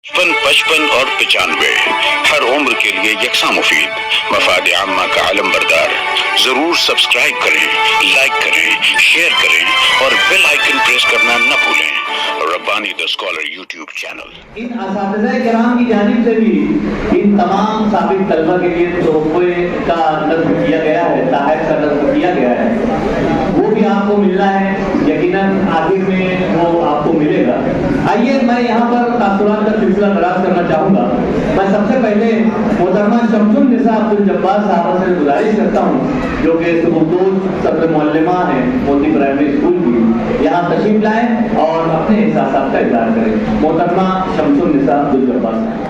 55 और 95 हर उम्र के लिए यकसा मुफीद, मफाद आम्मा का आलम बरदार। जरूर सब्सक्राइब करें, लाइक करें, शेयर करें और बेल आइकन प्रेस करना न भूलें। Rabbani the scholar YouTube channel. इन असातिज़ा किराम की जानिब से भी इन तमाम साबिक तलबा के लिए तोहफे का नज़्म किया गया है, तहफ़ का नज़्म किया गया है, वो भी आपको मिलना है। यकीनन आखिर में वो आपको मिलेगा। आइए मैं यहाँ पर तासुरात का सिलसिला दराज करना चाहूँगा। मैं सबसे पहले मोहतरमा शम्सुन निसा अब्दुल जब्बार साहबा से गुजारिश करता हूँ, जो कि सुबुक्तोज सदर मुअल्लिमा हैं मोती प्राइमरी स्कूल की, यहाँ तशरीफ लाएँ और अपने एहसासात का इज़हार करें। मोहतरमा शम्सुन निसा अब्दुल जब्बार साहब।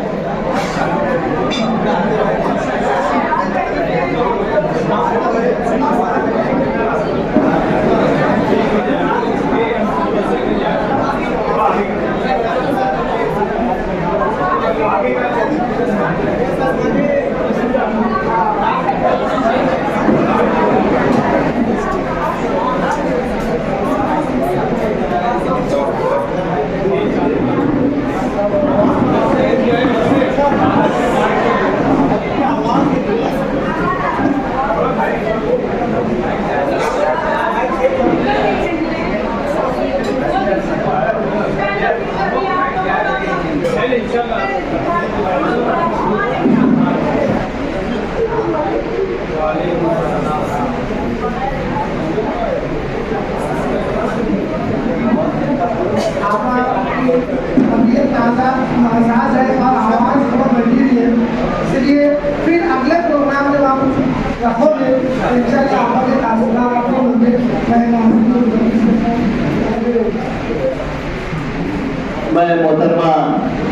मैं मोहतरमा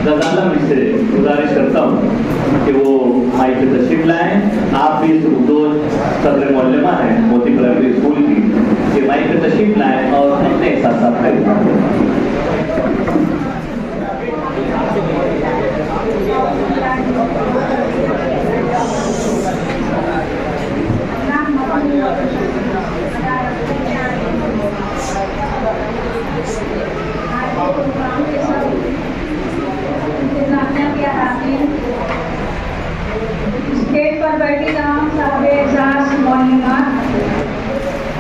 रज़ाना से गुजारिश करता हूँ कि वो माइक पे तशरीफ लाएँ। आप भी सुबुक्तोज सदर मुअल्लिमा हैं मोती प्राइमरी स्कूल की, कि माइक पे तशरीफ लाएँ और अपने एहसासात का इज़हार करें। स्टेज पर बैठी तमाम साहिब एजाज़ मौलूमात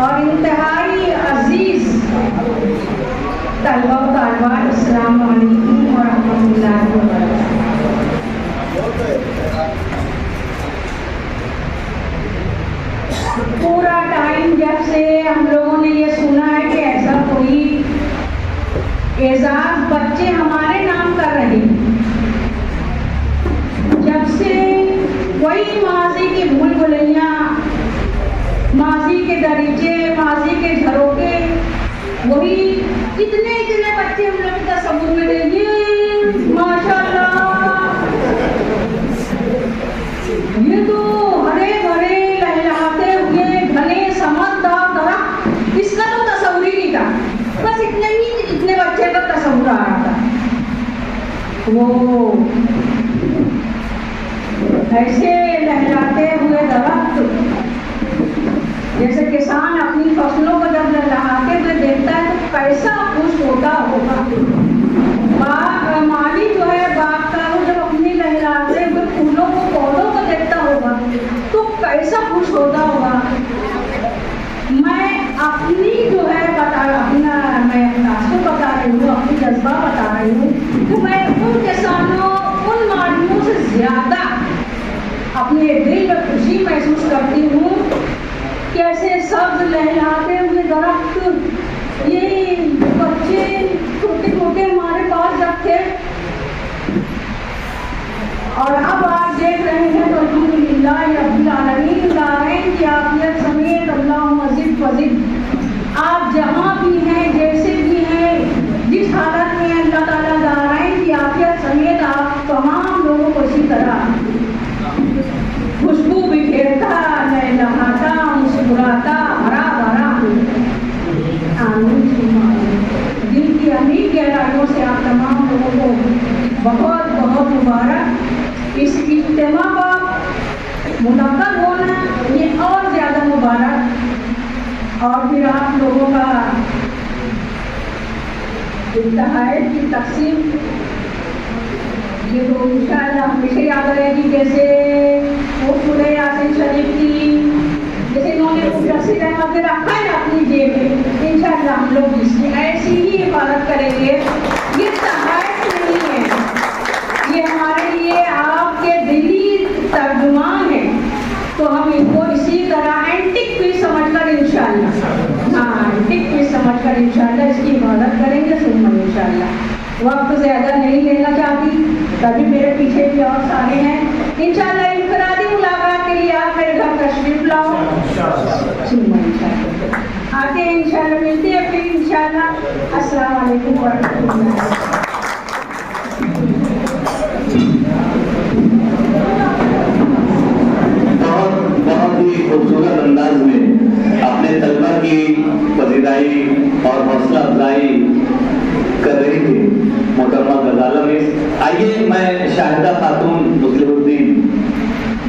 और इंतहाई अजीज तलबा व तालिबात, अस्सलाम वालेकुम व रहमतुल्लाहि व बरकातहू। पूरा टाइम जब से हम लोगों ने ये सुना है कि ऐसा कोई एजाज बच्चे हमारे नाम कर रहे हैं, जब से वही माजी की भूल भुलैया, माजी के दरीचे, माजी के झरोके, वही इतने इतने बच्चे हम लोग का सबूत में देंगे। माशाल्लाह, ये तो हरे भरे लहलहाते हुए घने समझदार दरख्त, इसका तो तस्वीर ही नहीं था। बस इतने बच्चे का तस्वीर आ रहा था। वो ऐसे लहलाते हुए दरख्त, जैसे किसान अपनी फसलों को जब लहलाते हुए देखता है तो कैसा खुश होता होगा। माली जो है बाग का, वो जब अपनी लहलाते हुए फूलों को, पौधों को देखता होगा तो कैसा खुश होता होगा। मैं अपनी जो है मैं तासुर बता रही हूँ, अपनी जज्बा बता रही हूँ कि मैं उन किसानों, उन मालियों से ज़्यादा अपने दिल में खुशी महसूस करती हूँ। कैसे सब्ज लहलाते हुए दरख्त, ये बच्चे छोटे छोटे हमारे पास जब थे, और अब आप देख रहे हैं तो अल्हम्दुलिल्लाह रब्बिल आलमीन दारैन की आफियत समेत अल्लाह मज़ीद फज़ील। आप जहाँ भी हैं, जैसे भी हैं, जिस हालत में अल्लाह ताला दारैन की आफियत समेत आप तमाम लोगों को इसी तरह खुशबू बिखेरता, लहलहाता, मुस्कुराता, हरा भरा आमीन। दिल की अमीर गहराइयों से आप तमाम लोगों को बहुत बहुत मुबारक। इस इज्तिमा का मुनक्कद होना ये और ज़्यादा मुबारक। और फिर आप लोगों का तहफ़्फ़ुज़ की तकसीम ये तो इंशाअल्लाह हमेशा याद रहेगी। जैसे वो सूरह यासीन शरीफ की जैसे इन्होंने मुदस्सिर अहमद ने रखा है ना अपनी जेब में, इंशाअल्लाह हम लोग इसकी ऐसी ही इबादत करेंगे। ये सहायक नहीं है, ये हमारे लिए आपके दिली तर्जुमान है, तो हम इनको इसी तरह एंटिक पीस समझकर इंशाअल्लाह, हाँ एंटिक पीस समझकर इंशाअल्लाह इसकी इबादत करेंगे। सुनना इंशाअल्लाह वक्त ज़्यादा नहीं लेना चाहती, तभी मेरे पीछे भी और सारे हैं। इंशाअल्लाह इनफरादी मुलाकात के लिए आप मेरे घर तशरीफ लाओ, सुनना इंशाअल्लाह आके इंशाअल्लाह मिलते हैं फिर इंशाअल्लाह। अस्सलाम वालेकुम वरहमतुल्लाह। बहुत ही खूबसूरत अंदाज में अपने तलबा की पजीराई और हौसला अफजाई कर रही थी मोहतरमा गजाला मिस। आइए मैं शाहिदा खातून मुस्लिहुद्दीन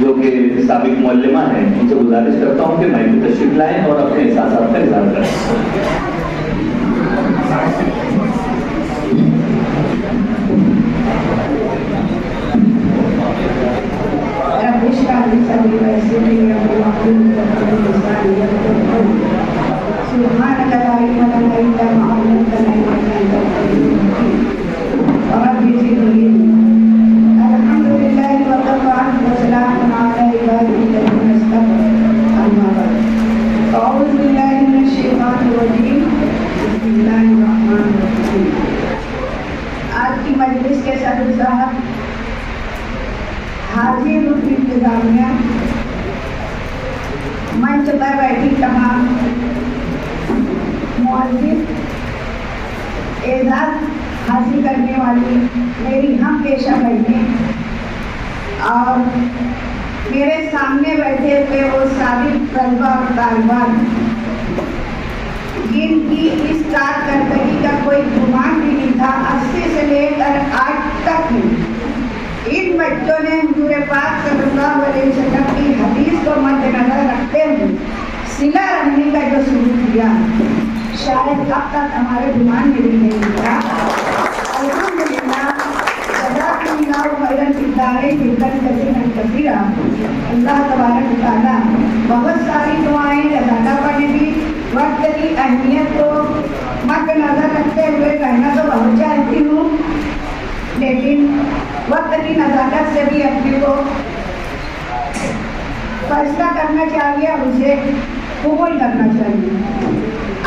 जो कि साबिक मुअल्लिमा है, उनसे गुजारिश करता हूँ कि मैं भी तशरीफ लाएं और अपने एहसासात का इजहार करें। आज की मजलिस के सदर साहब, हाजिर इंतजामिया, मंच पर बैठी तमाम मुअज़्ज़िज़, एजाज़ हासिल करने वाली मेरी हम पेशा बहनें और मेरे सामने बैठे हुए वो साबिक तलबा और तालिबात जिनकी इस कारकर्दगी का कोई गुमान भी नहीं था, 80 से लेकर आज तक इन बच्चों ने हुज़ूर पाक सल्लल्लाहु अलैहि वसल्लम की हदीस को मद्देनजर रखते हुए सिला रखने का जो शुरू किया, शायद अब तक हमारे गुमान में भी नहीं था। अल्हम्दुलिल्लाह, जज़ाकुमुल्लाहु खैरन फी दारैन कसीरन कसीरा। अल्लाह तबारक व तआला बहुत सारी दुआएं रज़ादा पर ने भी वक्त की अहमियत को मद्देनजर रखते हुए कहना तो बहुत चाहती हूँ, लेकिन वक्त की नज़ाकत से भी अपने को फैसला करना चाहिए और उसे कबूल करना चाहिए।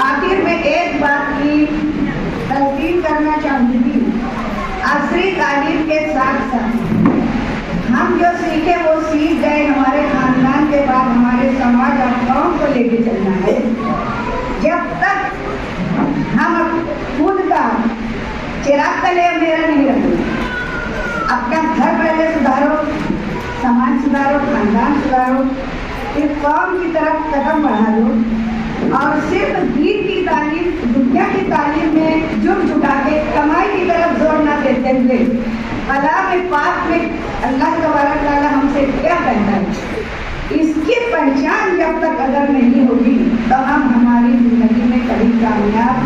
आखिर में एक बात की तस्दीक करना चाहूँगी, असरी तालीम के साथ साथ हम जो सीखे वो सीख गए, हमारे खानदान के बाद हमारे समाज और कौम को लेके चलना है। जब तक हम खुद का चिराग तले अंधेरा नहीं रखेंगे, अपना घर पहले सुधारो, समाज सुधारो, खानदान सुधारो, फिर कौम की तरफ कदम बढ़ा दो और सिर्फ दीन की तालीम, दुनिया की तालीम में जुट जुटा के कमाई की तरफ जोर न देते हुए कलाम पाक में अल्लाह तबारक तआला हमसे क्या कहता है, इसकी पहचान जब तक अगर नहीं होगी तो हम हमारी जिंदगी में कभी कामयाब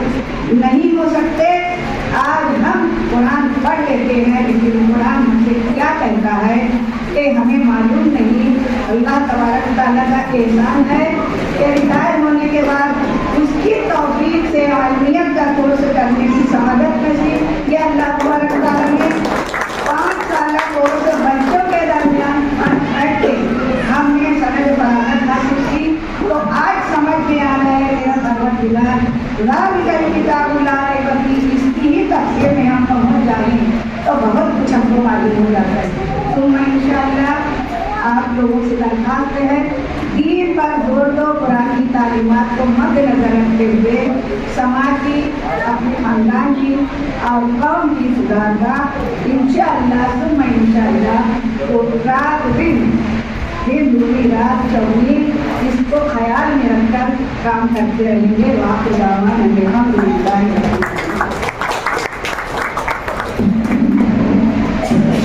नहीं हो सकते। आज हम कुरान पढ़ लेते हैं, लेकिन कुरान हमसे क्या कहता है कि हमें मालूम नहीं। अल्लाह तबारक तआला का एहसान है कि रिटायर होने के बाद उसकी तौफीक से आलमियत का कोर्स करने की सआदत नसीब ये अल्लाह तबारक तआला ने 5 साल कोर्स बच्चों के दरमियान बैठ के हमने समझ बराबर हासिल की। तो आज समझ में आ रहा है मेरा परवरदिगार इसकी ही तफसीर में हम पहुँच जाएं तो बहुत कुछ हमको मालूम हो जाता है। तो मैं इंशाअल्लाह आप लोगों से दरख्वास्त है, दीन पर जोर दो, कुरान की तालीमात को मद्देनजर रखते हुए समाज की, अपने खानदान की और कौम की सुधारगा इंशाअल्लाह। सुम्मा इंशाअल्लाह तो रात दिन फिर दूरी रात चौनी इसको ख्याल में रखकर काम करते रहेंगे।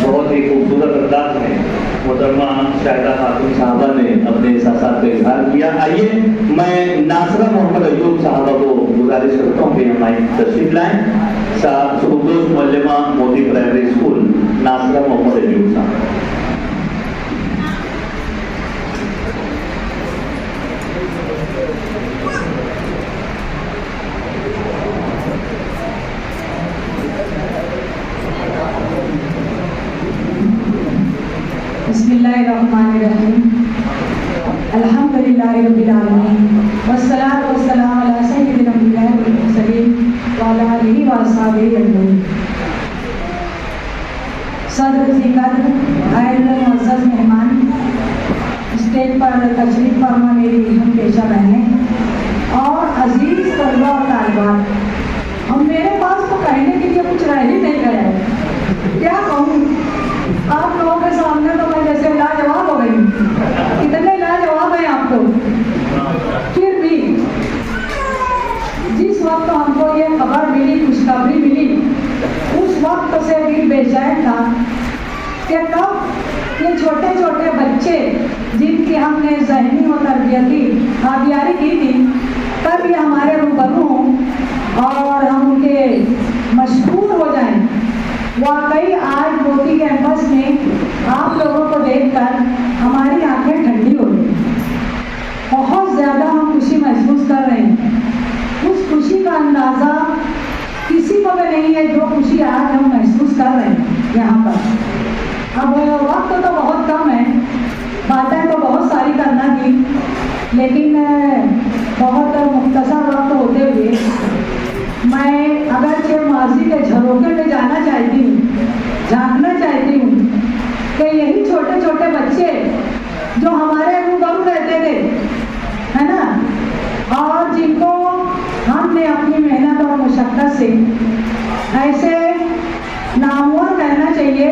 बहुत ही खूबसूरत अंदाज में मोहतरमा शाहिदा खातून साहबा ने अपने एहसासात का इजहार किया। आइए मैं नासरा मोहम्मद अयूब साहबा को गुजारिश करता हूँ कि हमारी तशरीफ लाएं। सुबुदोश मुअल्लिमा मोदी प्राइमरी स्कूल नासरा बिस्मिल्लाहिर्रहमानिर्रहीम अल्हम्दुलिल्लाहि रब्बिल आलमीन वस्सलातु वस्सलामु अला सय्यिदिल अंबिया'i वल मुरसलीन व अला आलिहि व अस्हाबिहि अजमईन। सदर ज़िक्र मुअज़्ज़ज़ मेहमान, स्टेज पर तशरीफ फरमा मेरी इल्म पेशा बहनें और अजीज़ तलबा और तालिबात, हम मेरे पास तो कहने के लिए कुछ रह ही नहीं गया है। क्या कहूँ आप लोगों के सामने, तो मैं जैसे लाजवाब हो गई। कितने लाजवाब हैं आप तो। फिर भी जिस वक्त हमको ये खबर मिली, खुशखबरी मिली, उस वक्त से दिल बेचैन था कि कब ये छोटे छोटे बच्चे जिनकी हमने ज़हनी और तरबियती आबियारी की थी, तब ये हमारे रूबरू हों और हम उनके मशहूर हो जाएं। वाकई आज मोती कैंपस में आप लोगों को देखकर हमारी आंखें ठंडी हो गई। बहुत ज़्यादा हम खुशी महसूस कर रहे हैं। उस खुशी का अंदाज़ा किसी को भी नहीं है जो खुशी आज हम महसूस कर रहे हैं यहाँ पर। अब वक्त तो बहुत कम है, बातें तो बहुत सारी करना थी, लेकिन बहुत मुख्तसर वक्त होते हुए मैं अगरचे माजी के झरोखे में जाना चाहती हूँ, झांकना चाहती हूँ कि यही छोटे छोटे बच्चे जो हमारे रूबरू रहते थे, है ना, और जिनको हमने अपनी मेहनत और मुशक्क़त से ऐसे नामवर कहना चाहिए,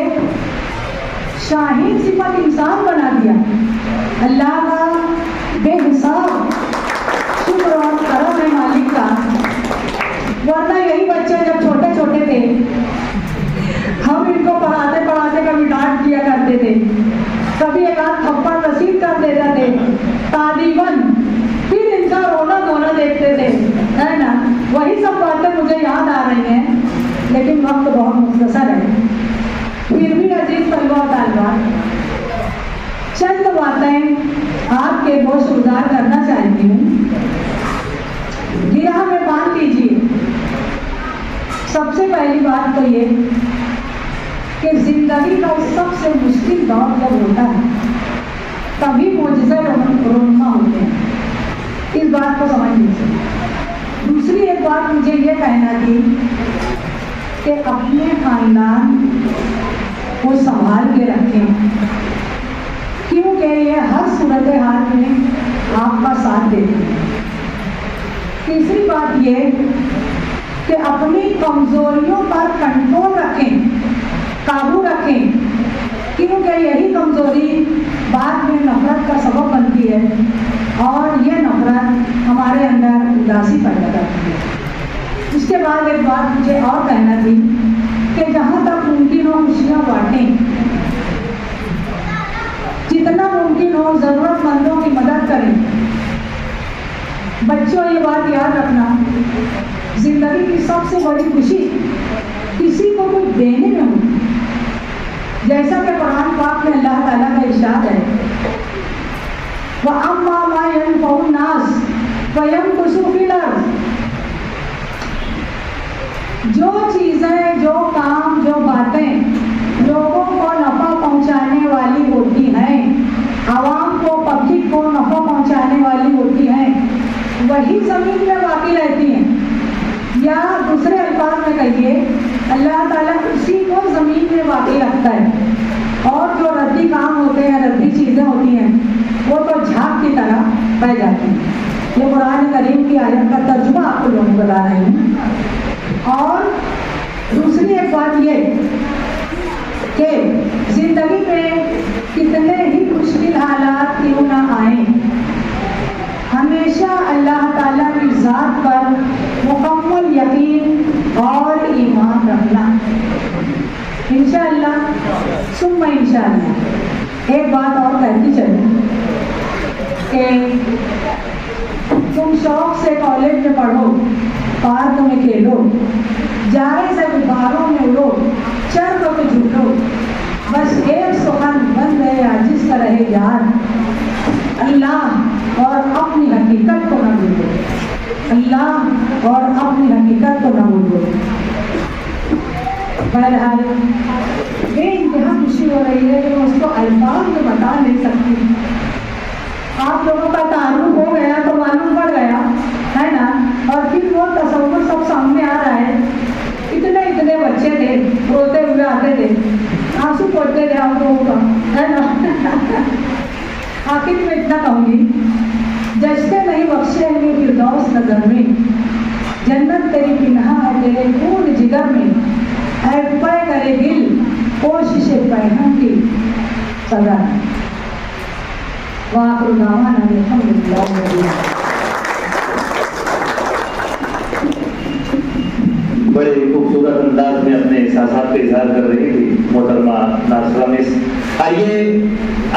शाहीन सिफत इंसान बना दिया। अल्लाह का बेहिसाब शुक्र और करम है मालिक का। वरना यही बच्चे जब छोटे छोटे थे, हम इनको पढ़ाते पढ़ाते कभी डांट दिया करते थे, कभी एक आध थप्पड़ रसीद कर देते थे तालीबन, फिर इनका रोना धोना देखते थे, है ना। वही सब बातें मुझे याद आ रही हैं, लेकिन वक्त बहुत मुख्तसर है। फिर भी अजीज तलबा तालिबात, चंद बातें आपके गोशगुजार करना चाहती हूँ। गिरह में बांध लीजिए। सबसे पहली बात तो ये कि जिंदगी का सबसे मुश्किल दौर जब होता है, तभी मोजज़े रोनमा होते हैं। इस बात को समझ लीजिए। दूसरी एक बात मुझे ये कहना थी कि अपने खानदान को संभाल के रखें, क्योंकि ये हर सूरत हाल में आपका साथ देते हैं। तीसरी बात ये कि अपनी कमजोरियों पर कंट्रोल रखें, काबू रखें, क्योंकि यही कमजोरी बाद में नफरत का सबब बनती है और ये नफरत हमारे अंदर उदासी पैदा करती है। उसके बाद एक बात मुझे और कहना थी कि जहाँ तक मुमकिन हो खुशियाँ बांटें, जितना मुमकिन हो ज़रूरतमंदों की मदद करें। बच्चों, ये बात याद रखना, जिंदगी की सबसे बड़ी खुशी किसी को कुछ देने में होती है। जैसा कि कुरान पाक में अल्लाह ताला का इरशाद है, वअम्मा मा यनफ़उन नास फयमकुसु फिल अर्ज़। जो चीज़ें, जो काम, जो बातें लोगों को नफ़ा पहुंचाने वाली होती हैं, आवाम को, पब्लिक को नफ़ा पहुंचाने वाली होती हैं, वही ज़मीन में बाकी रहती हैं। या दूसरे अल्फाज में कहिए, अल्लाह ताला उसी को ज़मीन में बाकी रखता है और जो रद्दी काम होते हैं, रद्दी चीज़ें होती हैं, वो तो झाग की तरह बह जाती हैं। ये कुरान करीम की आयत का तर्जुमा आपको लोगों को बता रही हूँ। और दूसरी एक बात ये कि ज़िंदगी में कितने ही मुश्किल हालात क्यों ना आए, हमेशा अल्लाह ताला की ज़ात पर मुकम्मल यकीन और ईमान रखना। इंशाअल्लाह सुम्मा इंशाअल्लाह। एक बात और कहती चलूँ कि तुम शौक से कॉलेज में पढ़ो, पार्क में खेलो, जाए से गुब्बारों में उड़ो, चर्ख पे झूलो, बस एक सुखन बन गए आजिज़ का रहे यार, अल्लाह और अपनी हकीकत को न भूलो, अल्लाह और अपनी हकीकत को न भूलो। बहरहाल बेइंतहा खुशी हो रही है कि मैं उसको अल्फाज में बता नहीं सकती। आप लोगों का तारुफ हो गया तो मालूम पड़ गया है ना, और फिर वो तस्वुर सब सामने आ रहा है। इतने इतने बच्चे थे, रोते हुए आते थे, आंसू पड़ते थे आप लोगों का, है ना। आखिर में इतना कहूँगी, जश्ते नहीं बख्शे हैं फिरदौस नजर में, जन्नत तेरी पिन्हा है तेरे खून जिगर में, ऐ पे करे दिल कोशिश पैहन की सदा। वाक़िअ दावाना अल्हम्दुलिल्लाह। बड़े खूबसूरत अंदाज में अपने एहसासात का इजहार कर रही थी मोहतरमा नासरा मिस। आइए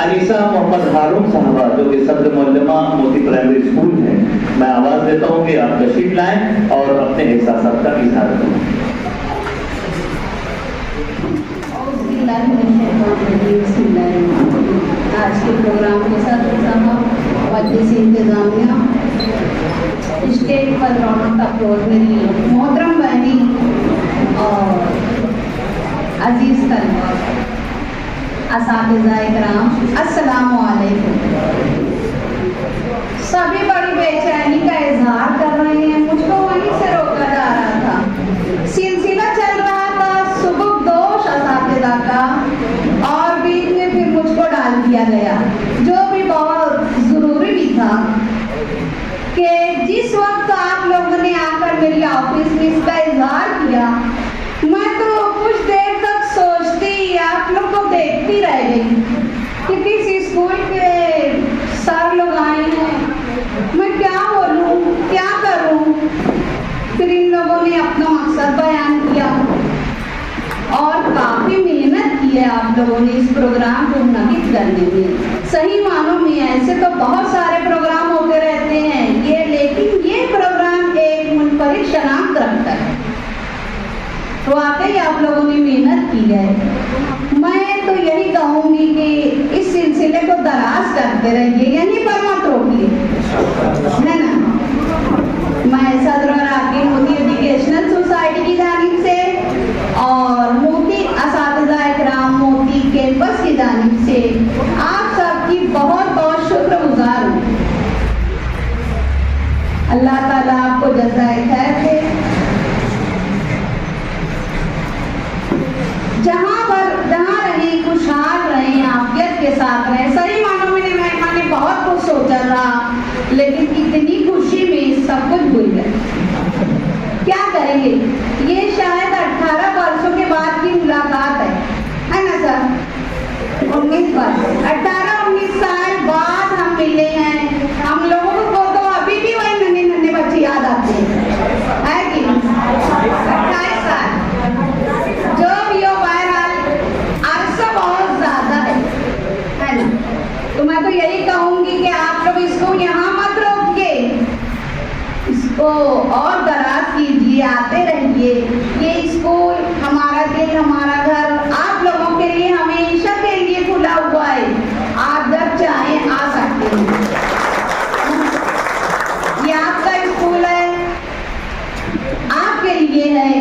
अनीसा मोहम्मद हारून साहबा जो कि सदर मुअल्लिमा मोती प्राइमरी स्कूल है, मैं आवाज देता हूँ कि आप तशरीफ लाएं और अपने एहसासात का इजहार करें। आज के प्रोग्राम के सदर साहब, मजलिस इंतजामिया, स्टेज पर रौनक अफरोज मेरी मोहतरम बहनी और अजीज तलबा, असातिज़ा इकराम, अस्सलामु अलैकुम। सभी बड़ी बेचैनी का इजहार कर रहे हैं, मुझको वहीं से रोका जा रहा था। सिलसिला चल रहा था सुबुकदोश असातिज़ा का और बीच में फिर मुझको डाल दिया गया, जो भी बहुत ज़रूरी भी था कि जिस वक्त आप लोगों ने आकर मेरी ऑफिस में इसका इजहार किया, मैं तो कुछ देर तक सोचती, आप लोग को देखती रह गई कि किस स्कूल के सर लोग आए हैं, मैं क्या बोलूं, क्या करूं। फिर इन लोगों ने अपना मकसद बयान किया और काफ़ी मेहनत की है आप लोगों ने इस प्रोग्राम को मुनक़िद करने में। सही मानों में ऐसे तो बहुत सारे प्रोग्राम होते रहते हैं लेकिन ये प्रोग्राम एक मुनफरिद शनाख्त रखता है। वाकई आप लोगों ने मेहनत की है। मैं तो यही कहूँगी कि इस सिलसिले को दराज करते रहिए, यहीं पर मत रोकिए, है ना। मैं सदर राकी मोती एजुकेशनल सोसाइटी की जानिब से और मोती असातिज़ा इकराम मोती कैंपस की जानिब से आप सबकी बहुत बहुत शुक्रगुजार हूँ। अल्लाह ताला आपको जज़ाए खैर दे। जहाँ रहें खुशहाल रहें, आफियत के साथ रहें। सही मानों में मैंने बहुत कुछ सोचा था लेकिन इतनी खुशी में सब कुछ भूल गए। क्या करेंगे, ये शायद 18 वर्षों के बाद की मुलाकात है ना सर। 19 साल बाद हम मिले हैं। हम लोगों को तो अभी भी वही नन्हे नन्हे बच्चे याद आते हैं, है कि 28 साल जो भी हो, बहरहाल अरसा बहुत ज्यादा है ना। तो मैं तो यही कहूँगी कि आप लोग इसको यहाँ मत रोकिए, इसको और दराज कीजिए, आते रहिए। ये स्कूल हमारा दिल, हमारा घर आप लोगों के लिए हमेशा के लिए खुला हुआ है। आप जब चाहें आ सकते हैं। ये आपका स्कूल है, आपके लिए है,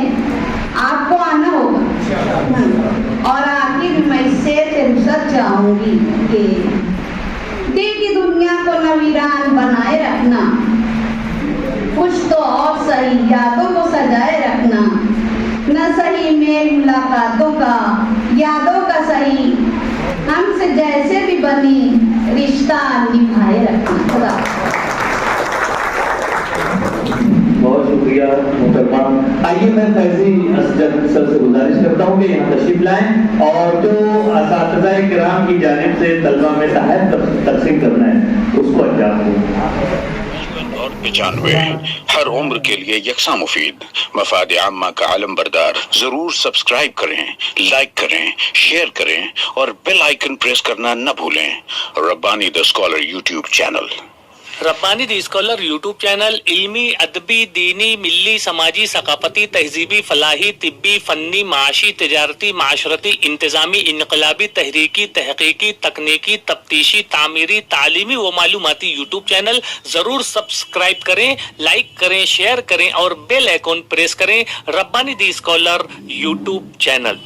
आपको आना होगा। और आखिर मैं इससे रुखसत चाहूंगी कि दिल की दुनिया को नवीरान बनाए रखना, कुछ तो और सही यादों को सजाए रखना, न सही मेल मुलाकातों का, यादों का सही, हमसे जैसे भी बनी रिश्ता निभाए रखना। खुदा बहुत शुक्रिया मोहतरमा। आइए मैं फैजी असजद सर से गुजारिश करता हूँ कि यहाँ तशरीफ लाएं और जो असातिज़ा किराम की जानिब से तलबा में तहफ़्फ़ुज़ तक़सीम करना है उसको अंजाम दें। और 95 हर उम्र के लिए यकसा मुफीद मफाद आम्मा का आलम बरदार। जरूर सब्सक्राइब करें, लाइक करें, शेयर करें और बेल आइकन प्रेस करना न भूलें। Rabbani the scholar YouTube channel. Rabbani the scholar YouTube channel इल्मी, अदबी, दीनी, मिली, समाजी, सकाफती, तहजीबी, फलाही, तिब्बी, फन्नी, माशी, तिजारती, माशरती, इंतजामी, इनकलाबी, तहरीकी, तहकीकी, तकनीकी, तफ्तीशी, तामीरी, तालीमी व मालूमाती यूट्यूब चैनल। जरूर सब्सक्राइब करें, लाइक करें, शेयर करें और बेल आइकन प्रेस करें। Rabbani the scholar YouTube channel.